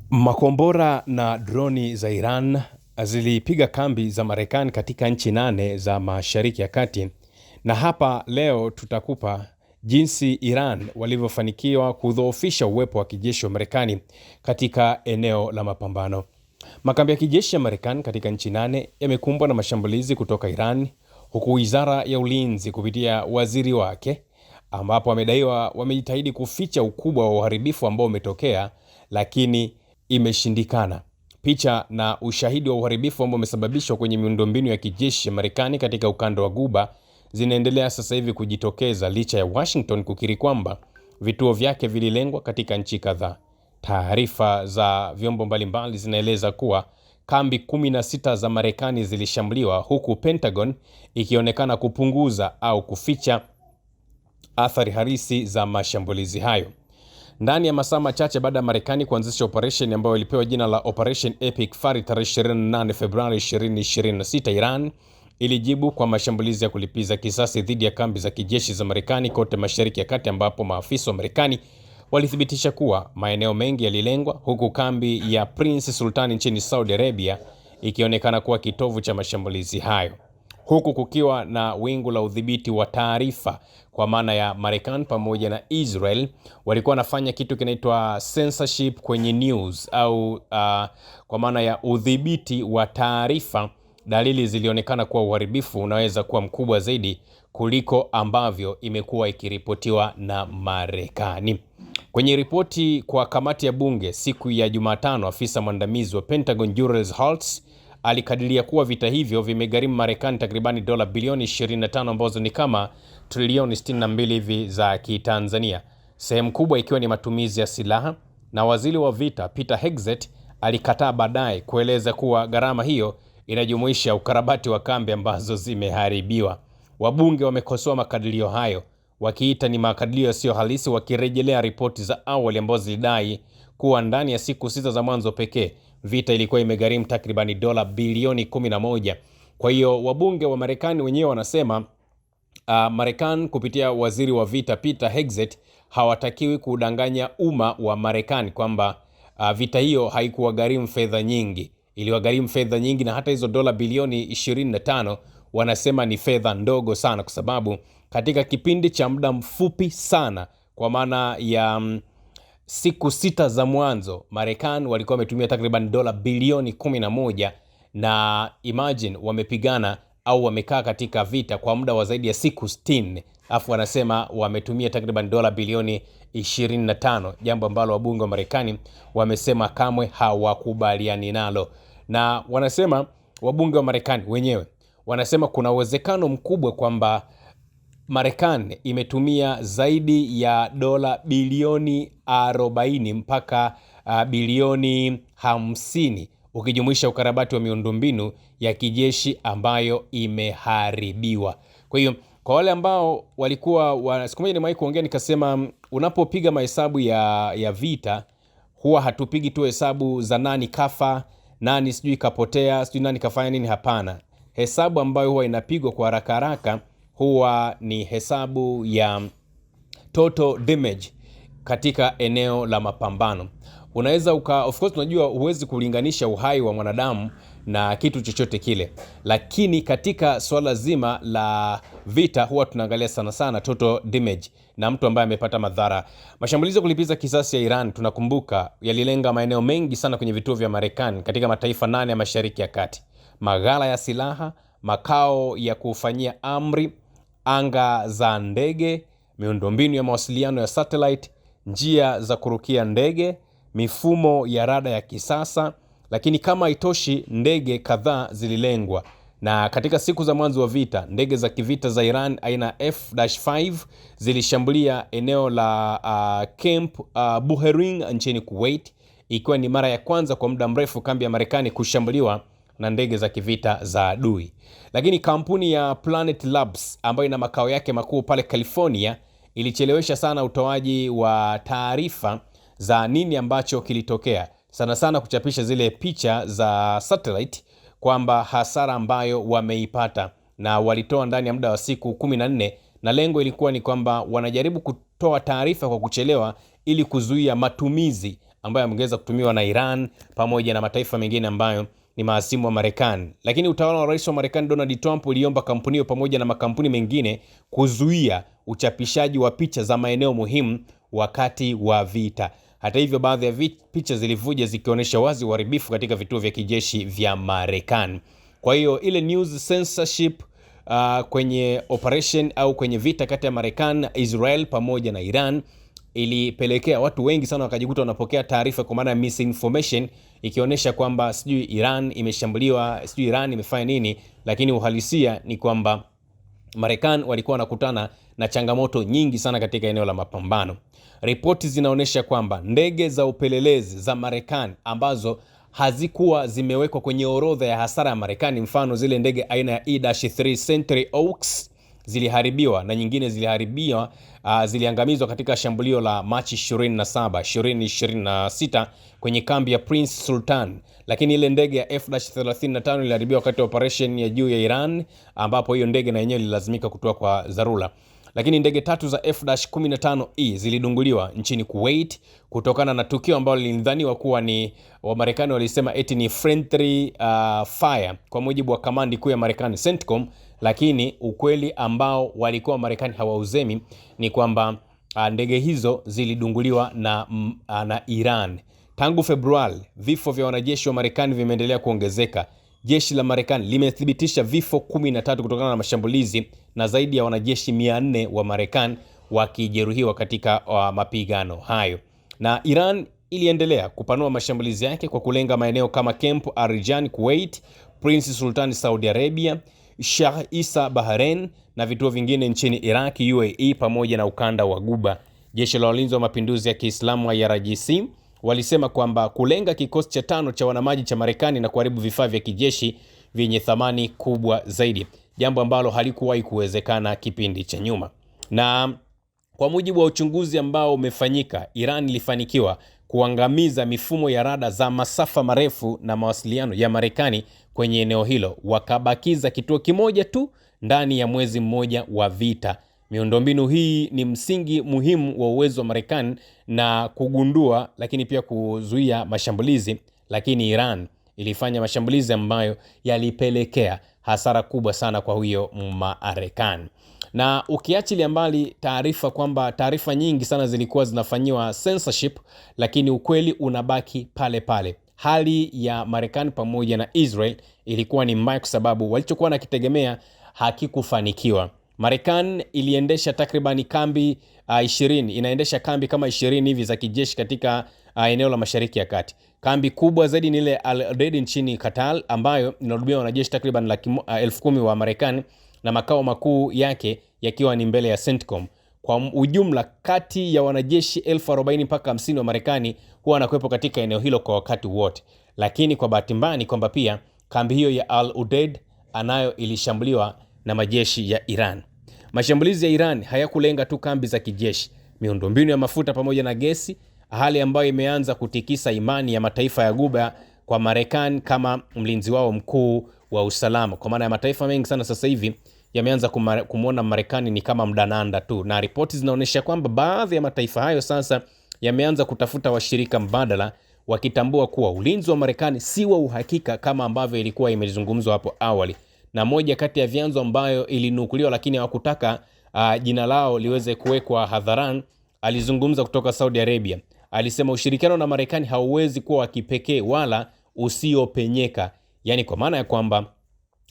Makombora na droni za Iran zilipiga kambi za Marekani katika nchi 8 za Mashariki ya Kati, na hapa leo tutakupa jinsi Iran walivyofanikiwa kudhoofisha uwepo wa kijeshi wa Marekani katika eneo la mapambano. Makambi ya kijeshi ya Marekani katika nchi 8 yamekumbwa na mashambulizi kutoka Iran, huku Wizara ya Ulinzi kupitia waziri wake ambapo wamedaiwa wamejitahidi kuficha ukubwa wa uharibifu ambao umetokea, lakini imeshindikana. Picha na ushahidi wa uharibifu ambao umesababishwa kwenye miundombinu ya kijeshi ya Marekani katika ukanda wa Ghuba zinaendelea sasa hivi kujitokeza licha ya Washington kukiri kwamba vituo vyake vililengwa katika nchi kadhaa. Taarifa za vyombo mbalimbali zinaeleza kuwa kambi 16 za Marekani zilishambuliwa, huku Pentagon ikionekana kupunguza au kuficha athari halisi za mashambulizi hayo. Ndani ya masaa machache baada ya Marekani kuanzisha operation ambayo ilipewa jina la Operation Epic Fury tarehe 28 Februari 2026, Iran ilijibu kwa mashambulizi ya kulipiza kisasi dhidi ya kambi za kijeshi za Marekani kote Mashariki ya Kati, ambapo maafisa wa Marekani walithibitisha kuwa maeneo mengi yalilengwa, huku kambi ya Prince Sultan nchini Saudi Arabia ikionekana kuwa kitovu cha mashambulizi hayo, huku kukiwa na wingu la udhibiti wa taarifa, kwa maana ya Marekani pamoja na Israel walikuwa wanafanya kitu kinaitwa censorship kwenye news au kwa maana ya udhibiti wa taarifa. Dalili zilionekana kuwa uharibifu unaweza kuwa mkubwa zaidi kuliko ambavyo imekuwa ikiripotiwa na Marekani. Kwenye ripoti kwa kamati ya bunge siku ya Jumatano, afisa mwandamizi wa Pentagon Jules Holtz alikadiria kuwa vita hivyo vimegharimu Marekani takribani dola bilioni 25 ambazo ni kama trilioni 62 hivi za Kitanzania, sehemu kubwa ikiwa ni matumizi ya silaha. Na waziri wa vita Peter Hegseth alikataa baadaye kueleza kuwa gharama hiyo inajumuisha ukarabati wa kambi ambazo zimeharibiwa. Wabunge wamekosoa makadirio hayo wakiita ni makadirio yasiyo halisi, wakirejelea ripoti za awali ambazo zilidai kuwa ndani ya siku 6 za mwanzo pekee vita ilikuwa imegharimu takribani dola bilioni 11. Kwa hiyo wabunge wa Marekani wenyewe wanasema Marekani kupitia waziri wa vita Peter Hegseth hawatakiwi kudanganya umma wa Marekani kwamba vita hiyo haikuwa gharimu fedha nyingi. Iliwagharimu fedha nyingi, na hata hizo dola bilioni 25 wanasema ni fedha ndogo sana, kwa sababu katika kipindi cha muda mfupi sana, kwa maana ya siku 6 za mwanzo, Marekani walikuwa wametumia takriban dola bilioni 11, na imagine wamepigana au wamekaa katika vita kwa muda wa zaidi ya siku 60, afu wanasema wametumia takriban dola bilioni 25, jambo ambalo wabunge wa Marekani wamesema kamwe hawakubaliani nalo. Na wanasema wabunge wa Marekani wenyewe wanasema kuna uwezekano mkubwa kwamba Marekani imetumia zaidi ya dola bilioni 40 mpaka bilioni 50 ukijumuisha ukarabati wa miundombinu ya kijeshi ambayo imeharibiwa. Kwa hiyo kwa wale ambao walikuwa siku moja nimewahi kuongea nikasema, unapopiga mahesabu ya vita huwa hatupigi tu hesabu za nani kafa, nani sijui kapotea, sijui nani kafanya nini. Hapana, hesabu ambayo huwa inapigwa kwa haraka haraka huwa ni hesabu ya total damage katika eneo la mapambano. Unaweza of course unajua huwezi kulinganisha uhai wa mwanadamu na kitu chochote kile, lakini katika swala zima la vita huwa tunaangalia sana sana total damage na mtu ambaye amepata madhara. Mashambulizi ya kulipiza kisasi ya Iran, tunakumbuka, yalilenga maeneo mengi sana kwenye vituo vya Marekani katika mataifa 8 ya Mashariki ya Kati: maghala ya silaha, makao ya kufanyia amri, anga za ndege, miundombinu ya mawasiliano ya satellite, njia za kurukia ndege, mifumo ya rada ya kisasa. Lakini kama haitoshi, ndege kadhaa zililengwa. Na katika siku za mwanzo wa vita, ndege za kivita za Iran aina F-5 zilishambulia eneo la Camp Buhering nchini Kuwait, ikiwa ni mara ya kwanza kwa muda mrefu kambi ya Marekani kushambuliwa na ndege za kivita za adui. Lakini kampuni ya Planet Labs ambayo ina makao yake makuu pale California ilichelewesha sana utoaji wa taarifa za nini ambacho kilitokea, sana sana kuchapisha zile picha za satellite kwamba hasara ambayo wameipata, na walitoa ndani ya muda wa siku 14, na lengo ilikuwa ni kwamba wanajaribu kutoa taarifa kwa kuchelewa ili kuzuia matumizi ambayo yameweza kutumiwa na Iran pamoja na mataifa mengine ambayo ni mahasimu wa Marekani. Lakini utawala wa rais wa Marekani Donald Trump uliomba kampuni hiyo pamoja na makampuni mengine kuzuia uchapishaji wa picha za maeneo muhimu wakati wa vita. Hata hivyo, baadhi ya picha zilivuja zikionyesha wazi uharibifu katika vituo vya kijeshi vya Marekani. Kwa hiyo ile news censorship kwenye operation au kwenye vita kati ya Marekani, Israel pamoja na Iran ilipelekea watu wengi sana wakajikuta wanapokea taarifa kwa maana ya misinformation, ikionyesha kwamba sijui Iran imeshambuliwa, sijui Iran imefanya nini, lakini uhalisia ni kwamba Marekani walikuwa wanakutana na changamoto nyingi sana katika eneo la mapambano. Ripoti zinaonyesha kwamba ndege za upelelezi za Marekani ambazo hazikuwa zimewekwa kwenye orodha ya hasara ya Marekani, mfano zile ndege aina ya E-3 Century Oaks ziliharibiwa na nyingine ziliangamizwa katika shambulio la Machi 27, 2026 kwenye kambi ya Prince Sultan. Lakini ile ndege ya F-35 iliharibiwa wakati wa operation ya juu ya Iran, ambapo hiyo ndege na yenyewe ililazimika kutoa kwa dharura. Lakini ndege 3 za F-15E zilidunguliwa nchini Kuwait kutokana na tukio ambalo lilidhaniwa kuwa ni Wamarekani walisema eti ni friendly fire kwa mujibu wa kamandi kuu ya Marekani CENTCOM, lakini ukweli ambao walikuwa Marekani hawauzemi ni kwamba ndege hizo zilidunguliwa na Iran. Tangu Februari, vifo vya wanajeshi wa Marekani vimeendelea kuongezeka. Jeshi la Marekani limethibitisha vifo 13 kutokana na mashambulizi na zaidi ya wanajeshi 400 wa Marekani wakijeruhiwa katika mapigano hayo. Na Iran iliendelea kupanua mashambulizi yake kwa kulenga maeneo kama Camp Arijan Kuwait, Prince Sultan Saudi Arabia, Shah Isa Bahrain na vituo vingine nchini Iraq, UAE pamoja na ukanda wa Guba. Jeshi la Walinzi wa Mapinduzi ya Kiislamu IRGC walisema kwamba kulenga kikosi cha 5 cha wanamaji cha Marekani na kuharibu vifaa vya kijeshi vyenye thamani kubwa zaidi, jambo ambalo halikuwahi kuwezekana kipindi cha nyuma. Na kwa mujibu wa uchunguzi ambao umefanyika, Iran ilifanikiwa kuangamiza mifumo ya rada za masafa marefu na mawasiliano ya Marekani kwenye eneo hilo, wakabakiza kituo kimoja tu ndani ya mwezi mmoja wa vita. Miundombinu hii ni msingi muhimu wa uwezo wa Marekani na kugundua lakini pia kuzuia mashambulizi, lakini Iran ilifanya mashambulizi ambayo yalipelekea hasara kubwa sana kwa huyo Marekani. Na ukiachilia mbali taarifa kwamba taarifa nyingi sana zilikuwa zinafanyiwa censorship, lakini ukweli unabaki pale pale. Hali ya Marekani pamoja na Israel ilikuwa ni mbaya kwa sababu walichokuwa nakitegemea hakikufanikiwa. Marekani iliendesha takribani kambi 20, inaendesha kambi kama 20 hivi za kijeshi katika eneo la Mashariki ya Kati. Kambi kubwa zaidi ni ile Al Udeid nchini Qatar ambayo inahudumia wanajeshi takriban 10,000 wa Marekani na makao makuu yake yakiwa ni mbele ya CENTCOM. Kwa ujumla kati ya wanajeshi 40,000 mpaka 50 wa Marekani huwa wanakuwepo katika eneo hilo kwa wakati wote. Lakini kwa bahati mbaya ni kwamba pia kambi hiyo ya Al Udeid anayo ilishambuliwa na majeshi ya Iran. Mashambulizi ya Iran hayakulenga tu kambi za kijeshi, miundombinu ya mafuta pamoja na gesi, hali ambayo imeanza kutikisa imani ya mataifa ya Ghuba kwa Marekani kama mlinzi wao mkuu wa usalama. Kwa maana ya mataifa mengi sana sasa hivi yameanza kumuona Marekani ni kama mdananda tu, na ripoti zinaonyesha kwamba baadhi ya mataifa hayo sasa yameanza kutafuta washirika mbadala, wakitambua kuwa ulinzi wa Marekani si wa uhakika kama ambavyo ilikuwa imezungumzwa hapo awali. Na moja kati ya vyanzo ambayo ilinukuliwa lakini hawakutaka jina lao liweze kuwekwa hadharani, alizungumza kutoka Saudi Arabia. Alisema ushirikiano na Marekani hauwezi kuwa wa kipekee wala usiopenyeka. Yaani kwa maana ya kwamba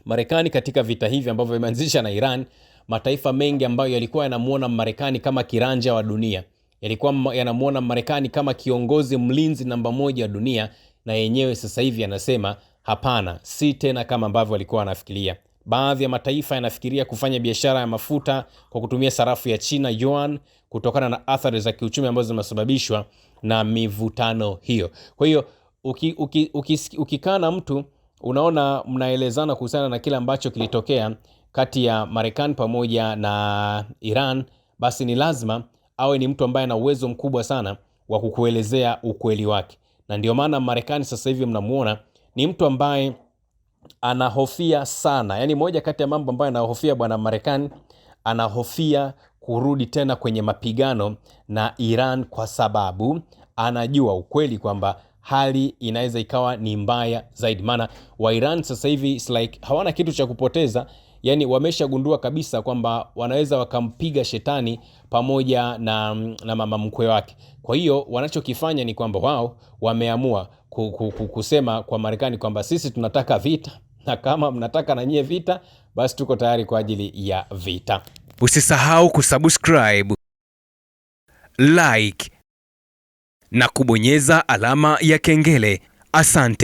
Marekani katika vita hivi ambavyo imeanzisha na Iran, mataifa mengi ambayo yalikuwa yanamuona Marekani kama kiranja wa dunia, yalikuwa yanamuona Marekani kama kiongozi mlinzi namba 1 wa dunia, na yenyewe sasa hivi yanasema hapana, si tena kama ambavyo walikuwa wanafikiria. Baadhi ya mataifa yanafikiria kufanya biashara ya mafuta kwa kutumia sarafu ya China yuan kutokana na athari za kiuchumi ambazo zimesababishwa na mivutano hiyo. Kwa hiyo ukikaa na mtu unaona mnaelezana kuhusiana na kile ambacho kilitokea kati ya Marekani pamoja na Iran, basi ni lazima awe ni mtu ambaye ana uwezo mkubwa sana wa kukuelezea ukweli wake. Na ndio maana Marekani sasa hivi mnamuona ni mtu ambaye anahofia sana. Yaani moja kati ya mambo ambayo anahofia bwana Marekani, anahofia kurudi tena kwenye mapigano na Iran kwa sababu anajua ukweli kwamba hali inaweza ikawa ni mbaya zaidi. Maana wa Iran sasa hivi it's like hawana kitu cha kupoteza. Yani wameshagundua kabisa kwamba wanaweza wakampiga shetani pamoja na mama mkwe wake. Kwa hiyo wanachokifanya ni kwamba wao wameamua kusema kwa Marekani kwamba sisi tunataka vita, na kama mnataka na nyie vita, basi tuko tayari kwa ajili ya vita. Usisahau kusubscribe, like na kubonyeza alama ya kengele. Asante.